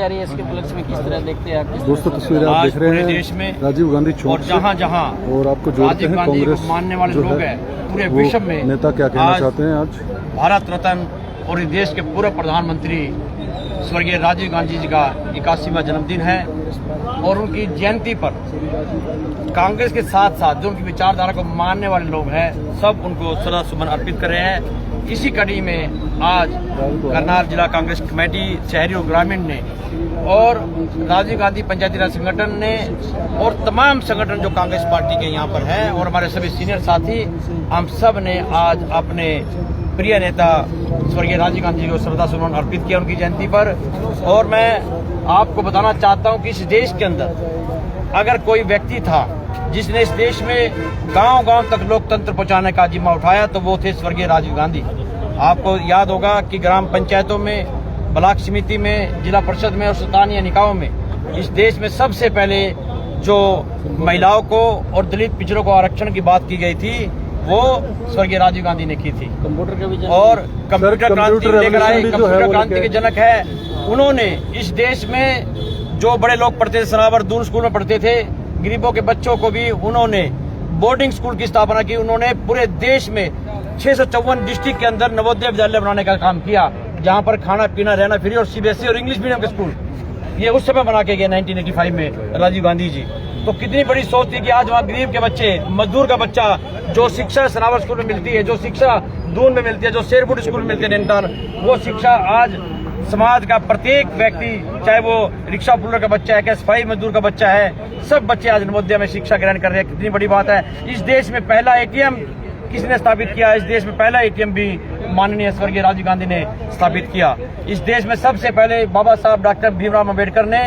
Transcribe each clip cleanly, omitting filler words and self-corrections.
आ रही है, इसके उपलक्ष्य में किस तरह देखते हैं आप? दोस्तों तस्वीरें आप देख रहे हैं देश में राजीव गांधी चौक और जहाँ और आपको जोड़ते हैं कांग्रेस मानने वाले जो लोग है, हैं पूरे विश्व में नेता क्या कहना चाहते हैं आज? भारत रत्न और इस देश के पूर्व प्रधानमंत्री स्वर्गीय राजीव गांधी जी का 81वां जन्मदिन है और उनकी जयंती पर कांग्रेस के साथ साथ जो उनकी विचारधारा को मानने वाले लोग हैं सब उनको श्रद्धा सुमन अर्पित कर रहे हैं। इसी कड़ी में आज करनाल जिला कांग्रेस कमेटी शहरी और ग्रामीण ने और राजीव गांधी पंचायती राज संगठन ने और तमाम संगठन जो कांग्रेस पार्टी के यहाँ पर हैं और हमारे सभी सीनियर साथी, हम सब ने आज अपने प्रिय नेता स्वर्गीय राजीव गांधी जी को श्रद्धा सुमन अर्पित किया उनकी जयंती पर। और मैं आपको बताना चाहता हूं कि इस देश के अंदर अगर कोई व्यक्ति था जिसने इस देश में गांव-गांव तक लोकतंत्र पहुंचाने का जिम्मा उठाया तो वो थे स्वर्गीय राजीव गांधी। आपको याद होगा कि ग्राम पंचायतों में, ब्लॉक समिति में, जिला परिषद में और स्थानीय निकायों में इस देश में सबसे पहले जो महिलाओं को और दलित पिछड़ों को आरक्षण की बात की गई थी वो स्वर्गीय राजीव गांधी ने की थी। और कंप्यूटर क्रांति लेकर आए, कंप्यूटर क्रांति के जनक है। उन्होंने इस देश में जो बड़े लोग पढ़ते थे, सनावर दूर स्कूल में पढ़ते थे, गरीबों के बच्चों को भी उन्होंने बोर्डिंग स्कूल की स्थापना की। उन्होंने पूरे देश में 654 डिस्ट्रिक्ट के अंदर नवोदय विद्यालय बनाने का काम किया, जहां पर खाना पीना रहना फ्री और सीबीएसई और इंग्लिश मीडियम के स्कूल ये उस समय बना के गए 1985 में राजीव गांधी जी। तो कितनी बड़ी सोच थी कि आज वहाँ गरीब के बच्चे, मजदूर का बच्चा जो शिक्षा सनावर स्कूल में मिलती है, जो शिक्षा दून में मिलती है, जो शेरपुर स्कूल में मिलती है नैनीताल, वो शिक्षा आज समाज का प्रत्येक व्यक्ति, चाहे वो रिक्शा पुलर का बच्चा है, क्या सफाई मजदूर का बच्चा है, सब बच्चे आज नवोदय में शिक्षा ग्रहण कर रहे हैं। कितनी बड़ी बात है। इस देश में पहला एटीएम किसने स्थापित किया? इस देश में पहला एटीएम भी माननीय स्वर्गीय राजीव गांधी ने स्थापित किया। इस देश में सबसे पहले बाबा साहब डॉक्टर भीमराव अम्बेडकर ने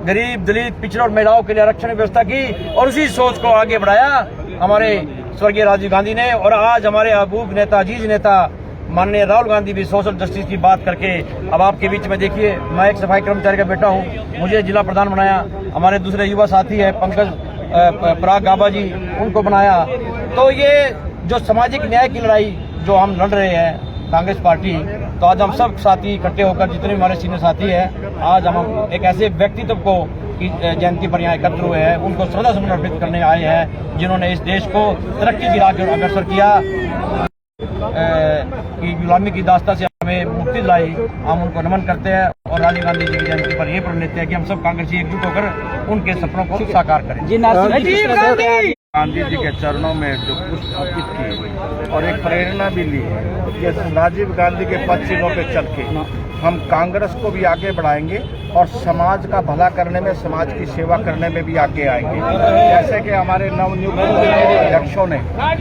गरीब, दलित, पिछड़े और महिलाओं के लिए आरक्षण की व्यवस्था की और उसी सोच को आगे बढ़ाया हमारे स्वर्गीय राजीव गांधी ने। और आज हमारे महबूब नेता, अजीज नेता माननीय राहुल गांधी भी सोशल जस्टिस की बात करके अब आपके बीच में देखिए, मैं एक सफाई कर्मचारी का बेटा हूँ, मुझे जिला प्रधान बनाया, हमारे दूसरे युवा साथी है पंकज पराग गाबा जी, उनको बनाया। तो ये जो सामाजिक न्याय की लड़ाई जो हम लड़ रहे हैं कांग्रेस पार्टी, तो आज हम सब साथी इकट्ठे होकर, जितने भी हमारे सीनियर साथी हैं, आज हम एक ऐसे व्यक्तित्व को की जयंती पर यहाँ एकत्र हुए हैं, उनको श्रद्धा सुमन अर्पित करने आए हैं जिन्होंने इस देश को तरक्की की राह की ओर अग्रसर किया, कि गुलामी की दास्ता से हमें मुक्ति दिलाई। हम उनको नमन करते हैं और राजीव गांधी जी की जयंती पर ये प्रण लेते हैं कि हम सब कांग्रेसी एकजुट होकर उनके सपनों को साकार करें। गांधी जी के चरणों में जो पुष्प अर्पित की और एक प्रेरणा भी ली कि राजीव गांधी के पद चिन्हों पे चल के हम कांग्रेस को भी आगे बढ़ाएंगे और समाज का भला करने में, समाज की सेवा करने में भी आगे आएंगे। जैसे कि हमारे नवनियुक्त अध्यक्षों ने आज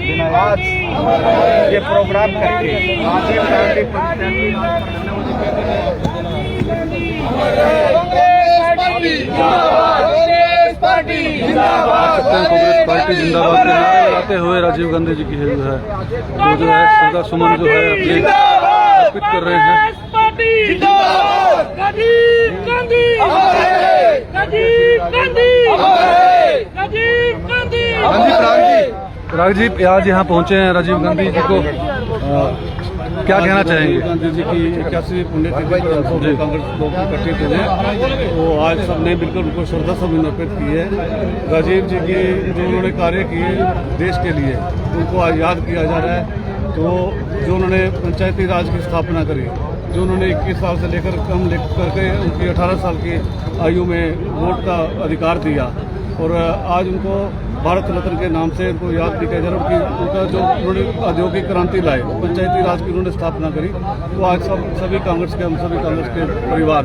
ये प्रोग्राम करके राजीव गांधी कांग्रेस पार्टी जिंदाबाद के नारे लगाते हुए राजीव गांधी जी की जो है वो जो है श्रद्धा सुमन जो है अपने अर्पित कर रहे हैं। राग जी आज यहाँ पहुँचे हैं राजीव गांधी जी को क्या कहना चाहेंगे? गांधी जी की 81वीं पुण्यतिथि पर कांग्रेस लोग एकत्रित हुए, वो आज सबने मिलकर उनको श्रद्धा सुमन अर्पित की है। राजीव जी के जो उन्होंने कार्य किए देश के लिए, उनको आज याद किया जा रहा है। तो जो उन्होंने पंचायती राज की स्थापना करी, जो उन्होंने 21 साल से लेकर कम करके उनकी 18 साल की आयु में वोट का अधिकार दिया और आज उनको भारत रत्न के नाम से उनको याद किया जा रहा है। उनका जो उन्होंने औद्योगिक क्रांति लाई, पंचायती राज की उन्होंने स्थापना करी, तो आज सभी कांग्रेस के परिवार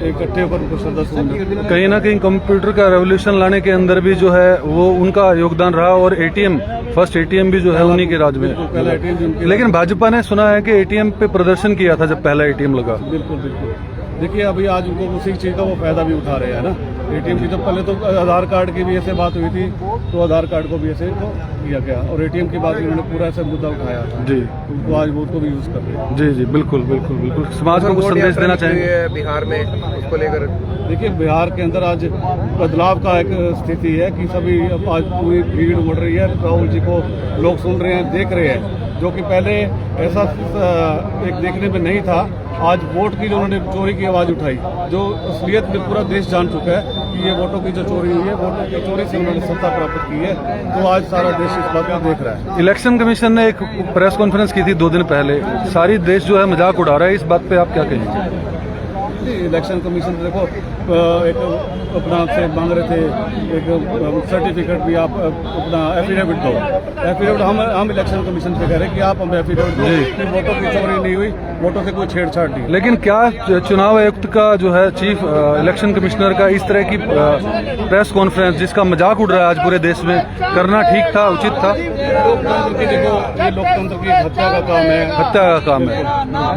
इकट्ठे होकर उनको श्रद्धा सुमन। कहीं ना कहीं कंप्यूटर का रेवोल्यूशन लाने के अंदर भी जो है वो उनका योगदान रहा और एटीएम, फर्स्ट एटीएम भी जो है उन्हीं के राज में। पहला एटीएम, लेकिन भाजपा ने सुना है कि एटीएम पे प्रदर्शन किया था जब पहला एटीएम लगा। बिल्कुल। देखिए अभी आज उनको उसी चीज का वो फायदा भी उठा रहे हैं ना। एटीएम की जब पहले तो आधार कार्ड की भी ऐसे बात हुई थी, तो आधार कार्ड को भी ऐसे किया गया और एटीएम की बात उन्होंने पूरा ऐसे मुद्दा उठाया जी, तो आज वो भी यूज कर रहे हैं। जी बिल्कुल। समाज को कुछ संदेश देना चाहेंगे बिहार में उसको लेकर? देखिए बिहार के अंदर आज बदलाव का एक स्थिति है कि सभी आज पूरी भीड़ उमड़ रही है। राहुल जी को लोग सुन रहे हैं, देख रहे हैं, जो कि पहले ऐसा एक देखने में नहीं था। आज वोट की जो उन्होंने चोरी की आवाज़ उठाई, जो असलियत में पूरा देश जान चुका है कि ये वोटों की जो चोरी हुई है, वोटों की चोरी से उन्होंने सत्ता प्राप्त की है, तो आज सारा देश इस बात को देख रहा है। इलेक्शन कमीशन ने एक प्रेस कॉन्फ्रेंस की थी 2 दिन पहले, सारी देश जो है मजाक उड़ा रहा है, इस बात पे आप क्या कहेंगे? इलेक्शन कमीशन देखो एक अपना आपसे मांग रहे थे एक सर्टिफिकेट भी, आप अपना एफिडेविट दो। एफिडेविट हम इलेक्शन कमीशन से कह रहे हैं कि आप हमें एफिडेविट दो कि वोटों की चोरी नहीं हुई, वोटों से कोई छेड़छाड़ नहीं। लेकिन क्या चुनाव आयुक्त का जो है चीफ इलेक्शन कमिश्नर का इस तरह की प्रेस कॉन्फ्रेंस जिसका मजाक उड़ रहा है आज पूरे देश में, करना ठीक था, उचित था? लोकतंत्र की देखो, ये लोकतंत्र की हत्या का काम है, हत्या का काम है।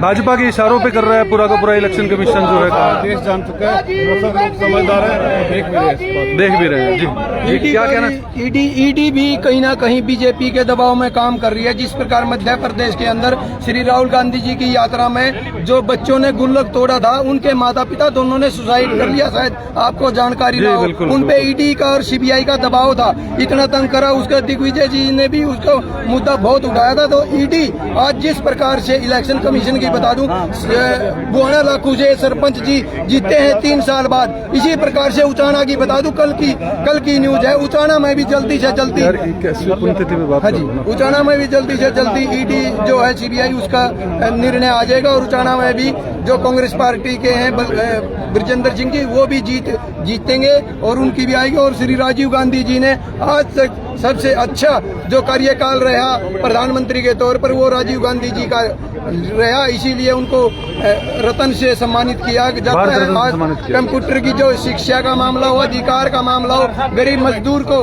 भाजपा के इशारों पे कर रहा है पूरा का पूरा इलेक्शन कमीशन जो है, देश जान चुका है, वो सब लोग समझदार है, देख भी रहे हैं। जी क्या कहना? ईडी भी कहीं ना कहीं बीजेपी के दबाव में काम कर रही है। जिस प्रकार मध्य प्रदेश के अंदर श्री राहुल गांधी जी की यात्रा में जो बच्चों ने गुल्लक तोड़ा था, उनके माता पिता दोनों ने सुसाइड कर लिया, शायद आपको जानकारी ना हो। उन पे ईडी का और सीबीआई का दबाव था, इतना तंग करा। उसके दिग्विजय जी ने भी उसका मुद्दा बहुत उठाया था। तो ईडी आज जिस प्रकार से इलेक्शन कमीशन की बता दूं, बुआना लाखू से सरपंच जी जीते हैं 3 साल बाद। इसी प्रकार से उचाना की बता दूं, कल की न्यूज है, उचाना में भी जल्दी से जल्दी, हाँ जी, उचाना में भी जल्दी से जल्दी ईडी जो है सीबीआई उसका निर्णय आ जाएगा। और उचाना में भी जो कांग्रेस पार्टी के हैं ब्रजेंद्र सिंह जी, वो भी जीतेंगे और उनकी भी आएगी। और श्री राजीव गांधी जी ने आज तक सबसे अच्छा जो कार्यकाल रहा प्रधानमंत्री के तौर पर, वो राजीव गांधी जी का रहा, इसीलिए उनको रतन से सम्मानित किया। जब कंप्यूटर की जो शिक्षा का मामला हो, अधिकार का मामला हो, गरीब मजदूर को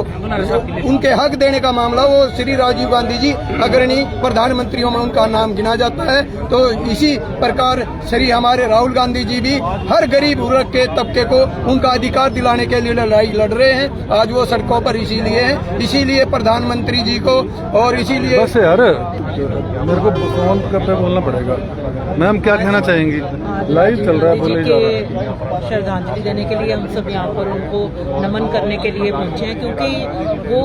उनके हक देने का मामला हो, श्री राजीव गांधी जी अग्रणी प्रधानमंत्रियों में उनका नाम गिना जाता है। तो इसी प्रकार श्री हमारे राहुल गांधी जी भी हर गरीब वर्ग के तबके को उनका अधिकार दिलाने के लिए लड़ाई लड़ रहे हैं। आज वो सड़कों पर इसीलिए है, इसीलिए प्रधानमंत्री जी को, और इसीलिए बस यार मेरे को फोन पे बोलना पड़ेगा। मैम क्या कहना चाहेंगी? लाइव चल रहा है, बोले जा रहा है। श्रद्धांजलि देने के लिए हम सब यहाँ पर उनको नमन करने के लिए पहुंचे हैं, क्योंकि वो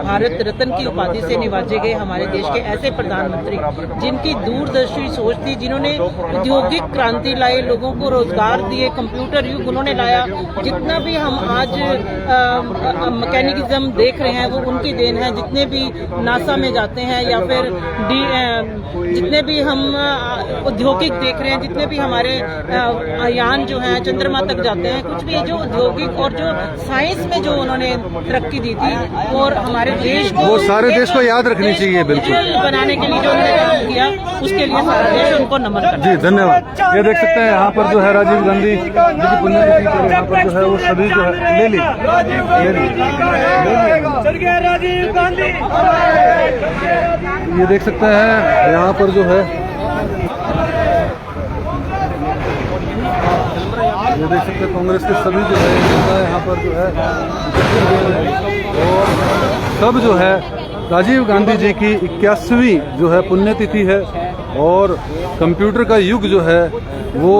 भारत रत्न की उपाधि से निवाजे गए हमारे देश के ऐसे प्रधानमंत्री जिनकी दूरदर्शी सोच थी, जिन्होंने औद्योगिक क्रांति लाई, लोगों को रोजगार दिए, कंप्यूटर युग उन्होंने लाया। जितना भी हम आज मैकेनिज्म देख रहे हैं वो उनकी देन है। जितने भी नासा में जाते हैं या फिर जितने भी हम औद्योगिक देख रहे हैं, जितने भी हमारे यान जो हैं चंद्रमा तक जाते हैं, कुछ भी जो औद्योगिक और जो साइंस में जो उन्होंने तरक्की दी थी और हमारे देश को, वो सारे देश को याद रखनी चाहिए। बिल्कुल बनाने के लिए जो उन्होंने काम किया, उसके लिए सारा देश उनको नमन करता है। जी धन्यवाद। ये देख सकते हैं यहाँ पर जो है राजीव गांधी जी की पुण्यतिथि पर यहाँ पर जो है वो सभी जो है ले ली राजीव गांधी। ये देख सकते हैं यहाँ पर जो है, ये देख सकते हैं कांग्रेस के सभी जो है यहाँ पर जो है, और सब जो है राजीव गांधी जी की 81वीं जो है पुण्यतिथि है। और कंप्यूटर का युग जो है वो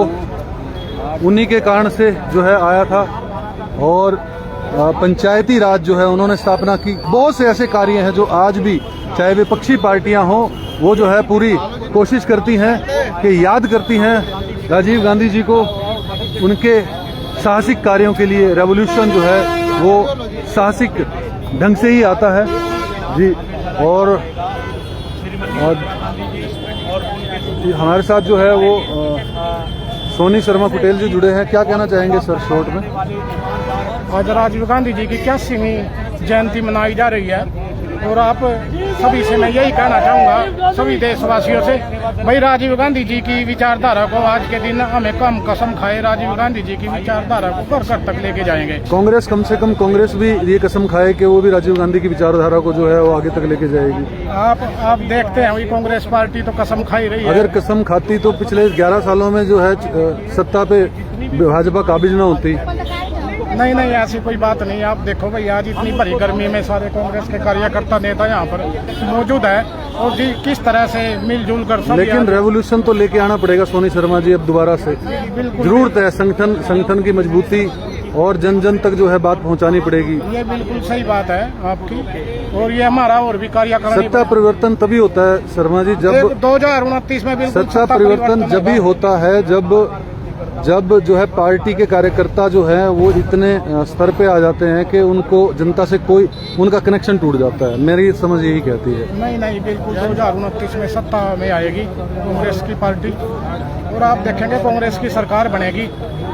उन्हीं के कारण से जो है आया था। और पंचायती राज जो है उन्होंने स्थापना की। बहुत से ऐसे कार्य हैं जो आज भी चाहे विपक्षी पार्टियां हों, वो जो है पूरी कोशिश करती हैं कि याद करती हैं राजीव गांधी जी को, उनके साहसिक कार्यों के लिए। रेवोल्यूशन जो है वो साहसिक ढंग से ही आता है जी। और हमारे साथ जो है वो सोनी शर्मा पटेल जी जुड़े हैं। क्या कहना चाहेंगे सर शॉर्ट में? आज राजीव गांधी जी की 81वीं जयंती मनाई जा रही है और आप सभी से मैं यही कहना चाहूँगा, सभी देशवासियों से, भाई राजीव गांधी जी की विचारधारा को आज के दिन हमें कम कसम खाए, राजीव गांधी जी की विचारधारा को घर घर तक लेके जाएंगे। कांग्रेस कम से कम कांग्रेस भी ये कसम खाए कि वो भी राजीव गांधी की विचारधारा को जो है वो आगे तक लेके जाएगी। आप देखते हैं वही कांग्रेस पार्टी तो कसम खाई रही है। अगर कसम खाती तो पिछले 11 सालों में जो है सत्ता पे भाजपा काबिज न होती। नहीं ऐसी कोई बात नहीं। आप देखो भाई, आज इतनी भरी गर्मी में सारे कांग्रेस के कार्यकर्ता नेता यहाँ पर मौजूद है और जी किस तरह से मिलजुल कर सब। लेकिन रेवोल्यूशन तो लेके आना पड़ेगा सोनी शर्मा जी अब दोबारा से। जरूरत है संगठन की मजबूती और जन जन तक जो है बात पहुंचानी पड़ेगी। ये बिल्कुल सही बात है आपकी, और ये हमारा और भी कार्यक्रम। सत्ता परिवर्तन तभी होता है शर्मा जी जब 2029 में बिल्कुल सत्ता परिवर्तन जब ही होता है जब जो है पार्टी के कार्यकर्ता जो है वो इतने स्तर पे आ जाते हैं कि उनको जनता से कोई उनका कनेक्शन टूट जाता है। मेरी समझ यही कहती है। नहीं बिल्कुल 2029 में सत्ता में आएगी कांग्रेस की पार्टी, और आप देखेंगे कांग्रेस की सरकार बनेगी।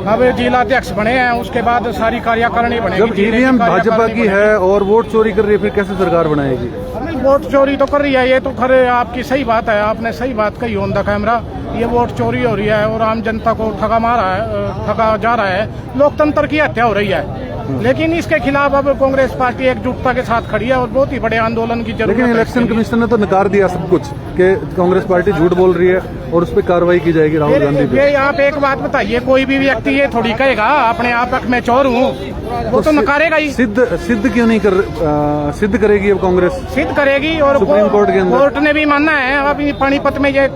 अब जिलाध्यक्ष बने हैं, उसके बाद सारी कार्यकारिणी बनेगी। जब ईवीएम भाजपा की है और वोट चोरी कर रही है, फिर कैसे सरकार बनाएगी? वोट चोरी तो कर रही है, ये तो खरे आपकी सही बात है, आपने सही बात कही ऑन द कैमरा। ये वोट चोरी हो रही है और आम जनता को ठगा जा रहा है, लोकतंत्र की हत्या हो रही है। लेकिन इसके खिलाफ अब कांग्रेस पार्टी एकजुटता के साथ खड़ी है और बहुत ही बड़े आंदोलन की जरूरत है। लेकिन इलेक्शन कमीशन ने तो नकार दिया सब कुछ कि कांग्रेस पार्टी झूठ बोल रही है और उस पर कार्रवाई की जाएगी राहुल गांधी पे। ये आप एक बात बताइए, कोई भी व्यक्ति ये थोड़ी कहेगा अपने आप मैं चोर हूँ, वो तो नकारेगा ही। सिद्ध क्यों नहीं सिद्ध करेगी अब कांग्रेस? सिद्ध करेगी, और सुप्रीम कोर्ट के अंदर कोर्ट ने भी मानना है। अभी पानीपत में ये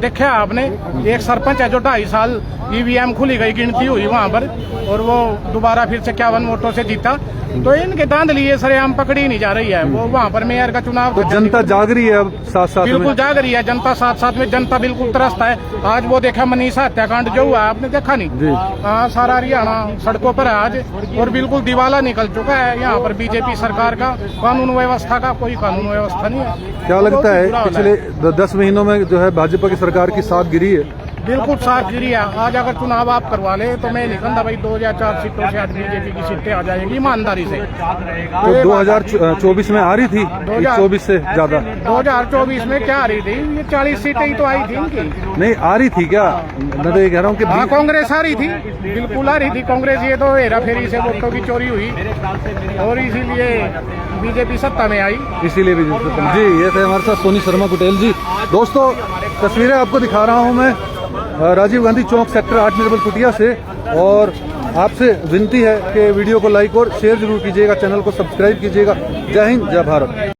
देखा आपने, एक सरपंच है जो 2.5 साल ईवीएम खुली गई, गिनती हुई वहाँ पर, और वो दोबारा फिर से 51 वोटों से जीता। तो इनके धांधली ये सरेआम पकड़ी नहीं जा रही है। वो वहाँ पर मेयर का चुनाव, तो जनता जाग रही है अब साथ बिल्कुल जाग रही है जनता, साथ में जनता बिल्कुल त्रस्त है। आज वो देखा मनीषा हत्याकांड जो हुआ, आपने देखा नहीं? हाँ, सारा हरियाणा सड़कों पर है आज, और बिल्कुल दिवाला निकल चुका है यहाँ पर बीजेपी सरकार का। कानून व्यवस्था का कोई कानून व्यवस्था नहीं है। क्या लगता है पिछले 10 महीनों में जो है भाजपा की सरकार की साथ गिरी है? बिल्कुल साथ गिरी है। आज अगर चुनाव आप करवा ले तो मैं लिखा था भाई 2004 सीटों से आज बीजेपी की सीटें आ जाएगी ईमानदारी से। तो 2024 में आ रही थी 24 से ज्यादा। 2024 में क्या आ रही थी? ये 40 सीटें ही तो आई थी इनकी। नहीं आ रही थी क्या? मैं तो ये कह रहा हूँ कि हाँ, कांग्रेस आ रही थी, बिल्कुल आ रही थी कांग्रेस। ये तो हेरा फेरी से वोटों की चोरी हुई और इसीलिए बीजेपी सत्ता में आई, इसीलिए भी जी। ये थे हमारे साथ सोनी शर्मा कुटेल जी। दोस्तों तस्वीरें आपको दिखा रहा हूँ मैं राजीव गांधी चौक सेक्टर 8 निर्मल कुटिया से, और आपसे विनती है कि वीडियो को लाइक और शेयर जरूर कीजिएगा, चैनल को सब्सक्राइब कीजिएगा। जय हिंद, जय भारत।